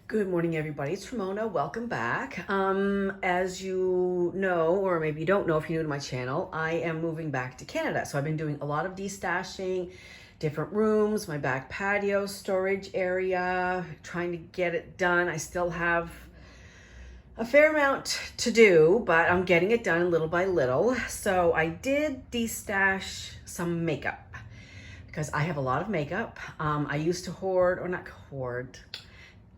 Good morning, everybody. It's Ramona. Welcome back. As you know, or maybe you don't know if you're new to my channel, I am moving back to Canada. So I've been doing a lot of destashing, different rooms, my back patio, storage area, trying to get it done. I still have a fair amount to do, but I'm getting it done little by little. So I did destash some makeup because I have a lot of makeup. I used to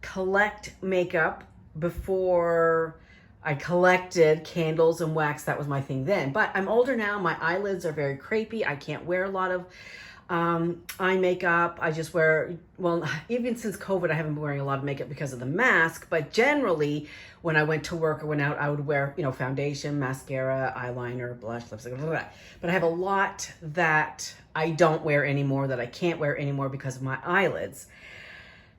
collect makeup before I collected candles and wax. That was my thing then. But I'm older now. My eyelids are very crepey. I can't wear a lot of eye makeup. I just wear, well, even since COVID, I haven't been wearing a lot of makeup because of the mask. But generally, when I went to work or went out, I would wear, foundation, mascara, eyeliner, blush, lipstick, blah, blah, blah. But I have a lot that I don't wear anymore, that I can't wear anymore because of my eyelids.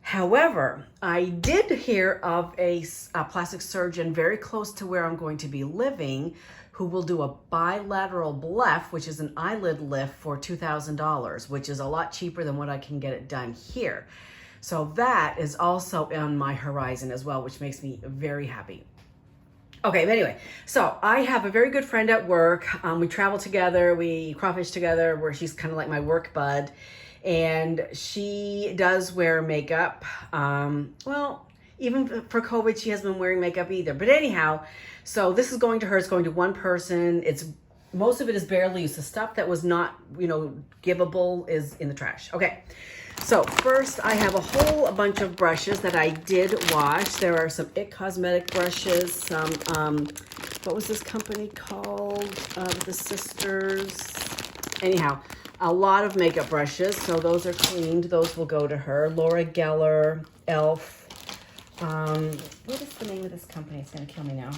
However, I did hear of a plastic surgeon very close to where I'm going to be living who will do a bilateral bleph, which is an eyelid lift for $2,000, which is a lot cheaper than what I can get it done here. So that is also on my horizon as well, which makes me very happy. Okay, but anyway, so I have a very good friend at work. We travel together, we crawfish together, where she's kind of like my work bud. And she does wear makeup. Well, even for COVID, she hasn't been wearing makeup either. But anyhow, so this is going to her. It's going to one person. Most of it is barely used. The stuff that was not, givable is in the trash. Okay. So first, I have a bunch of brushes that I did wash. There are some IT Cosmetic brushes. Some, what was this company called? The sisters. Anyhow. A lot of makeup brushes, so those are cleaned. Those will go to her. Laura Geller, e.l.f. What is the name of this company? It's going to kill me now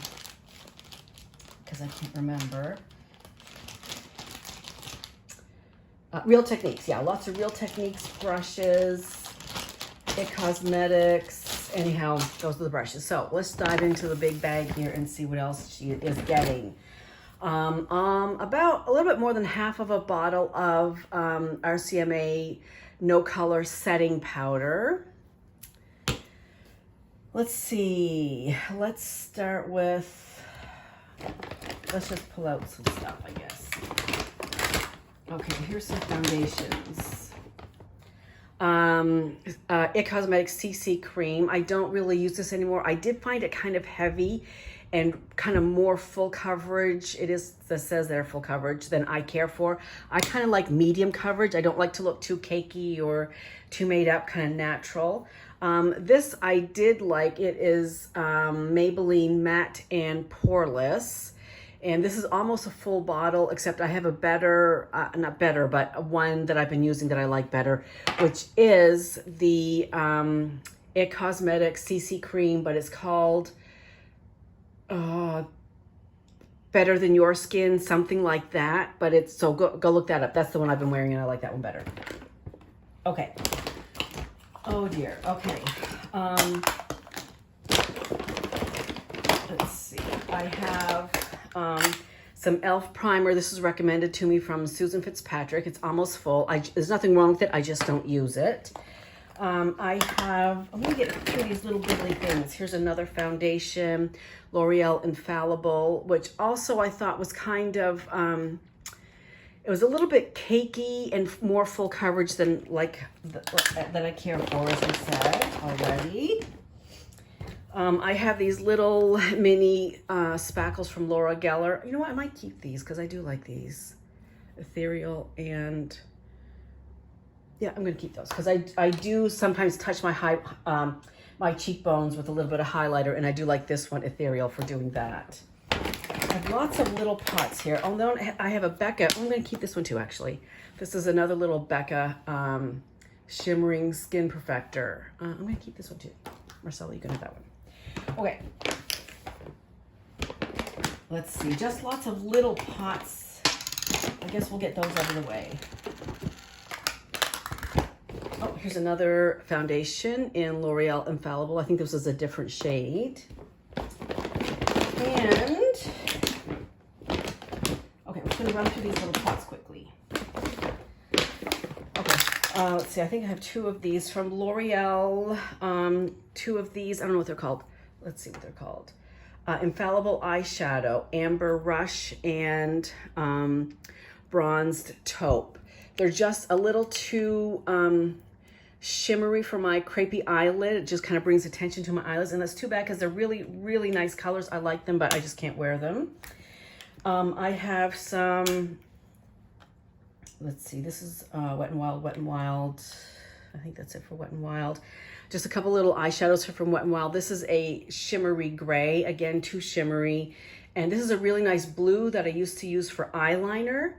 because I can't remember. Real Techniques. Yeah, lots of Real Techniques brushes. IT Cosmetics. Anyhow, those are the brushes. So let's dive into the big bag here and see what else she is getting. About a little bit more than half of a bottle of RCMA No Color Setting Powder. Let's see. Let's just pull out some stuff, I guess. Okay, here's some foundations. IT Cosmetics CC Cream. I don't really use this anymore. I did find it kind of heavy and kind of more full coverage. That says they're full coverage than I care for. I kind of like medium coverage. I don't like to look too cakey or too made up, kind of natural. This I did like. It is Maybelline Matte and Poreless. And this is almost a full bottle, except I have a better, not better, but one that I've been using that I like better, which is the IT Cosmetics CC Cream, but it's called Better Than Your Skin, something like that. But it's, so go look that up. That's the one I've been wearing and I like that one better. Okay. Oh dear. Okay. Let's see. I have some e.l.f. primer. This is recommended to me from Susan Fitzpatrick. It's almost full. There's nothing wrong with it. I just don't use it. I'm going to get through these little biddly things. Here's another foundation, L'Oreal Infallible, which also I thought was kind of, it was a little bit cakey and more full coverage than that I care for, as I said already. I have these little mini spackles from Laura Geller. You know what? I might keep these because I do like these. Ethereal and... yeah, I'm going to keep those because I do sometimes touch my cheekbones with a little bit of highlighter, and I do like this one, Ethereal, for doing that. I have lots of little pots here. Oh, no, I have a Becca. I'm going to keep this one too, actually. This is another little Becca Shimmering Skin Perfector. I'm going to keep this one too. Marcella, you can have that one. Okay. Let's see. Just lots of little pots. I guess we'll get those out of the way. Oh, here's another foundation in L'Oreal Infallible. I think this is a different shade. And, okay, we're going to run through these little pots quickly. Okay, Let's see, I think I have 2 of these from L'Oreal. 2 of these, I don't know what they're called. Let's see what they're called. Infallible Eyeshadow, Amber Rush, and Bronzed Taupe. They're just a little too shimmery for my crepey eyelid. It just kind of brings attention to my eyelids, and that's too bad because they're really, really nice colors. I like them, but I just can't wear them. I have some, let's see, this is Wet n Wild, Wet n Wild. I think that's it for Wet n Wild. Just a couple little eyeshadows from Wet n Wild. This is a shimmery gray, again, too shimmery. And this is a really nice blue that I used to use for eyeliner.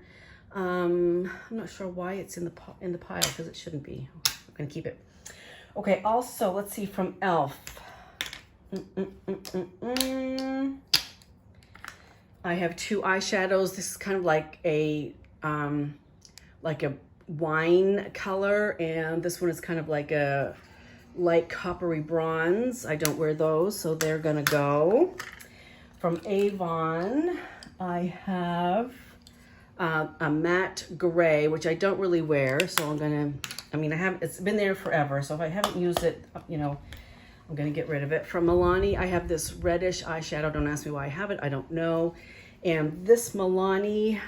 I'm not sure why it's in the pile because it shouldn't be. I'm gonna keep it. Okay, also, let's see, from e.l.f. I have 2 eyeshadows. This is kind of like a wine color, and this one is kind of like a light coppery bronze. I don't wear those, so they're gonna go. From Avon, I have a matte gray, which I don't really wear, so it's been there forever, so if I haven't used it, you know, I'm gonna get rid of it. From Milani, I have this reddish eyeshadow. Don't ask me why I have it, I don't know. And this Milani,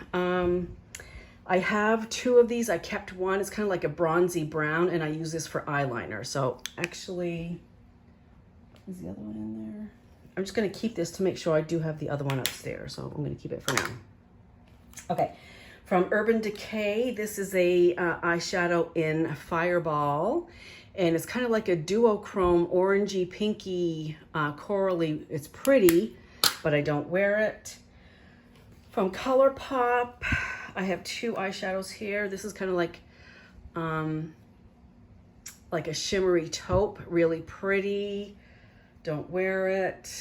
I have 2 of these. I kept one. It's kind of like a bronzy brown, and I use this for eyeliner. So actually, is the other one in there? I'm just going to keep this to make sure I do have the other one upstairs. So I'm going to keep it for now. Okay, from Urban Decay, this is a eyeshadow in Fireball, and it's kind of like a duochrome, orangey, pinky, corally. It's pretty, but I don't wear it. From ColourPop, I have 2 eyeshadows here. This is kind of like a shimmery taupe, really pretty. Don't wear it.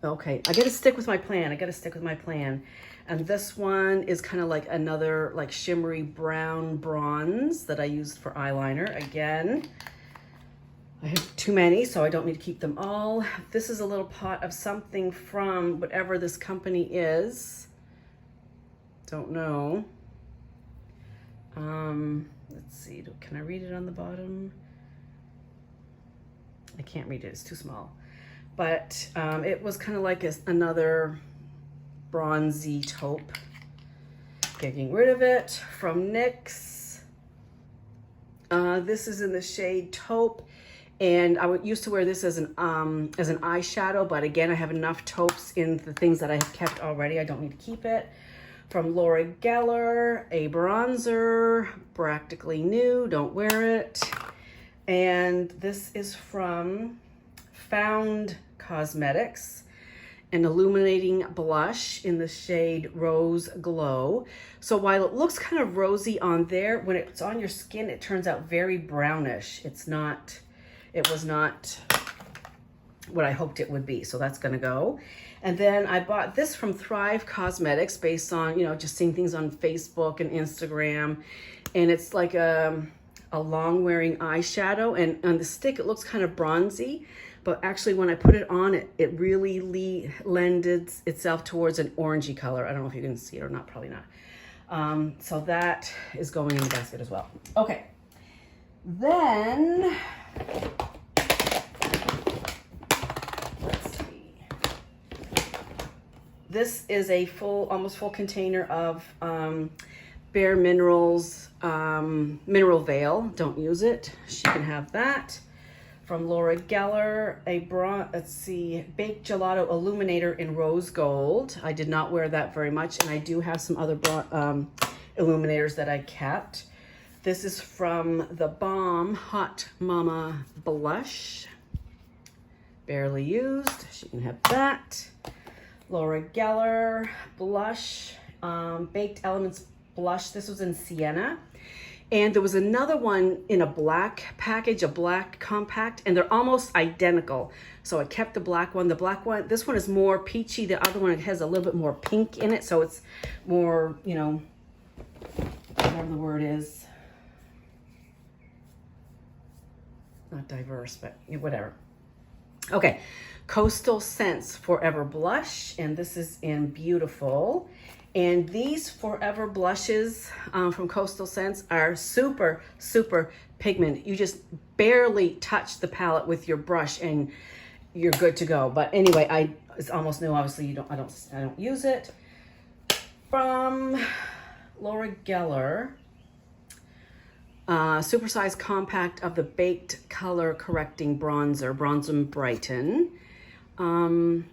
Okay, I gotta stick with my plan. And this one is kind of like another like shimmery brown bronze that I used for eyeliner. Again, I have too many, so I don't need to keep them all. This is a little pot of something from whatever this company is. Don't know. Let's see, can I read it on the bottom? I can't read it, it's too small. But it was kind of like another bronzy taupe. Getting rid of it. From NYX. This is in the shade Taupe. And I used to wear this as an eyeshadow, but again, I have enough taupes in the things that I have kept already. I don't need to keep it. From Laura Geller, a bronzer, practically new, don't wear it. And this is from Found Cosmetics, an illuminating blush in the shade Rose Glow. So while it looks kind of rosy on there, when it's on your skin, it turns out very brownish. It was not what I hoped it would be, so that's gonna go. And then I bought this from Thrive Cosmetics based on, you know, just seeing things on Facebook and Instagram. And it's like a long wearing eyeshadow, and on the stick it looks kind of bronzy, but actually when I put it on, it really lended itself towards an orangey color. I don't know if you can see it or not, probably not. So that is going in the basket as well. Okay, then let's see. This is a almost full container of Bare Minerals Mineral Veil. Don't use it. She can have that. From Laura Geller, let's see, Baked Gelato Illuminator in Rose Gold. I did not wear that very much, and I do have some other illuminators that I kept. This is from the Balm Hot Mama Blush. Barely used. She can have that. Laura Geller Blush, Baked Elements Blush. This was in Sienna. And there was another one in a black package, a black compact, and they're almost identical. So I kept the black one. The black one, this one is more peachy. The other one has a little bit more pink in it. So it's more, you know, whatever the word is. Not diverse, but whatever. Okay, Coastal Scents Forever Blush. And this is in Beautiful. And these Forever blushes from Coastal Scents are super, super pigmented. You just barely touch the palette with your brush and you're good to go. But anyway, it's almost new. Obviously, I don't use it. From Laura Geller, Supersize Compact of the Baked Color Correcting Bronzer, Bronze and Brighten. And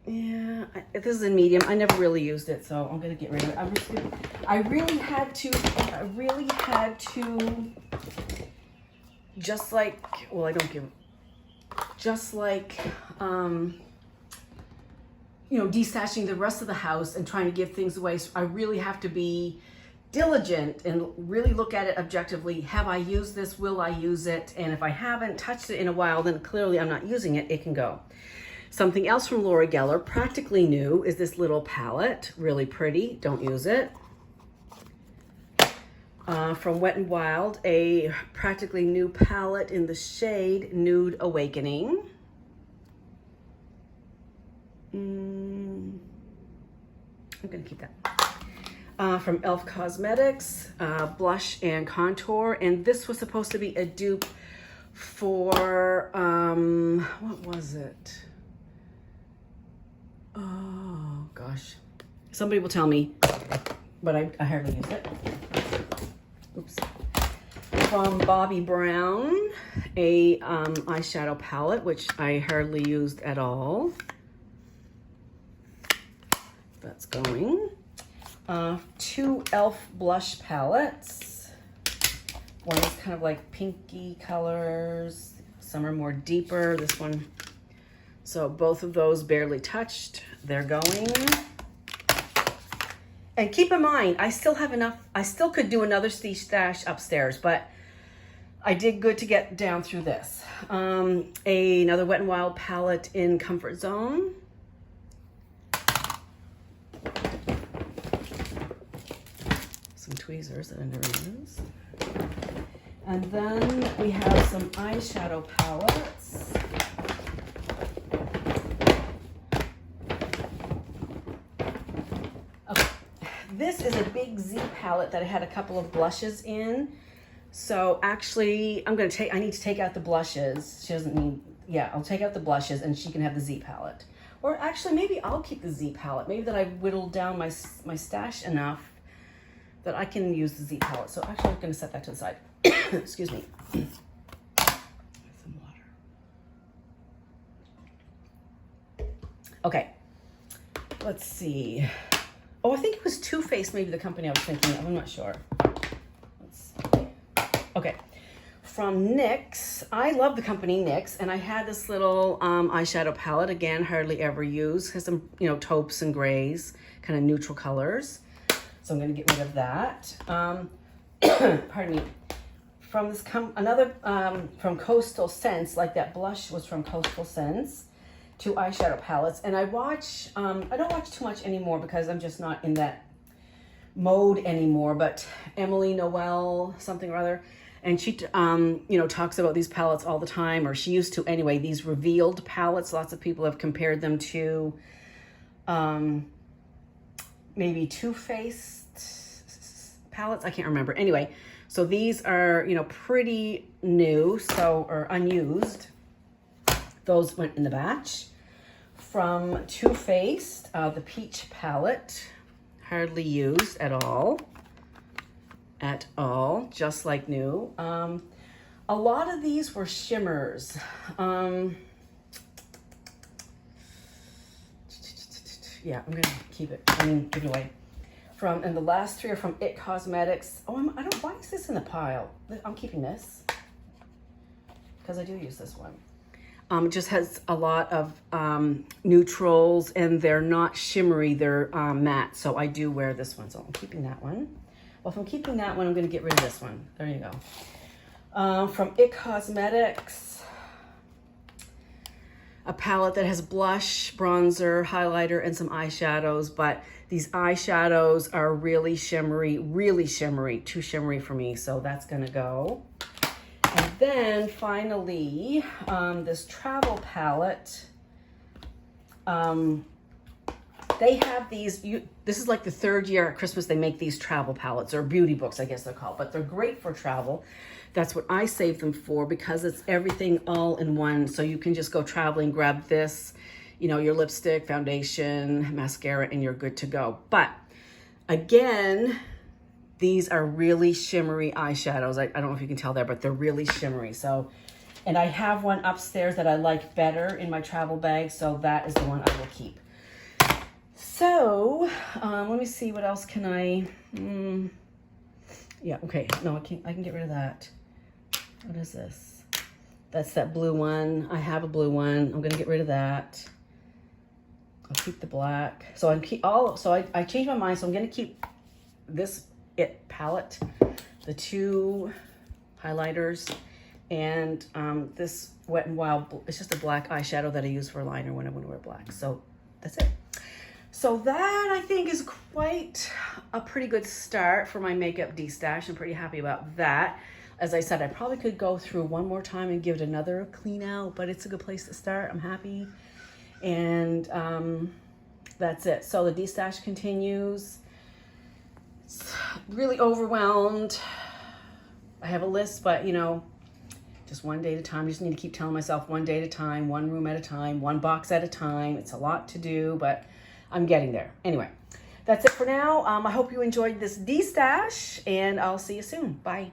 yeah, this is a medium. I never really used it, so I'm gonna get rid of it. I really had to, just like, well, I don't give, just like, you know, destashing the rest of the house and trying to give things away. So I really have to be diligent and really look at it objectively. Have I used this? Will I use it? And if I haven't touched it in a while, then clearly I'm not using it. It can go. Something else from Laura Geller, practically new, is this little palette. Really pretty. Don't use it. From Wet n Wild, a practically new palette in the shade Nude Awakening. I'm going to keep that. From e.l.f. Cosmetics, blush and contour. And this was supposed to be a dupe for, what was it? Oh, gosh. Somebody will tell me, but I hardly use it. Oops. From Bobbi Brown, a eyeshadow palette, which I hardly used at all. That's going. 2 e.l.f. blush palettes. One is kind of like pinky colors. Some are more deeper. This one. So both of those barely touched. They're going. And keep in mind, I still have enough. I still could do another stash upstairs, but I did good to get down through this. Another Wet n Wild palette in Comfort Zone. Some tweezers that I never use. And then we have some eyeshadow palettes. Okay, this is a big Z palette that I had a couple of blushes in. So actually, I need to take out the blushes. She doesn't need, yeah, I'll take out the blushes and she can have the Z palette. Or actually, maybe I'll keep the Z palette. Maybe that I whittled down my stash enough that I can use the Z palette. So actually, I'm gonna set that to the side. Excuse me. Some water. Okay, let's see. Oh, I think it was Too Faced, maybe the company I was thinking of. I'm not sure. Let's see. Okay, from NYX. I love the company NYX, and I had this little eyeshadow palette. Again, hardly ever used. Has some, you know, taupes and grays, kind of neutral colors. So I'm going to get rid of that. Pardon me. From this, from Coastal Scents, like that blush was from Coastal Scents, 2 eyeshadow palettes. And I don't watch too much anymore because I'm just not in that mode anymore. But Emily Noel, something or other, and she, you know, talks about these palettes all the time, or she used to anyway. These revealed palettes. Lots of people have compared them to, maybe Too Faced palettes. I can't remember. Anyway, so these are, you know, pretty new, or unused. Those went in the batch. From Too Faced, the Peach palette, hardly used at all. At all, just like new. A lot of these were shimmers. Yeah, I'm gonna keep it. Give it away. And the last 3 are from IT Cosmetics. Oh, why is this in the pile? I'm keeping this because I do use this one. It just has a lot of neutrals, and they're not shimmery, they're matte. So I do wear this one, so I'm keeping that one. Well, if I'm keeping that one, I'm gonna get rid of this one. There you go. From IT Cosmetics, a palette that has blush, bronzer, highlighter, and some eyeshadows, but these eyeshadows are really shimmery, too shimmery for me, so that's gonna go. And then finally, this travel palette, they have these, this is like the third year at Christmas they make these travel palettes, or beauty books, I guess they're called, but they're great for travel. That's what I save them for, because it's everything all in one. So you can just go traveling, grab this, you know, your lipstick, foundation, mascara, and you're good to go. But again, these are really shimmery eyeshadows. I don't know if you can tell there, but they're really shimmery. So, and I have one upstairs that I like better in my travel bag, so that is the one I will keep. So, let me see, what else can I, yeah, okay, no, I can get rid of that. What is this? That's that blue one. I have a blue one. I'm gonna get rid of that. I'll keep the black. So I changed my mind, so I'm gonna keep this It palette, the two highlighters, and this Wet n Wild, it's just a black eyeshadow that I use for liner when I want to wear black. So that's it. So that, I think, is quite a pretty good start for my makeup destash. I'm pretty happy about that. As I said, I probably could go through one more time and give it another clean out, but it's a good place to start. I'm happy. And that's it. So the destash continues. It's really overwhelmed. I have a list, but you know, just one day at a time. I just need to keep telling myself one day at a time, one room at a time, one box at a time. It's a lot to do, but I'm getting there. Anyway, that's it for now. I hope you enjoyed this destash, and I'll see you soon. Bye.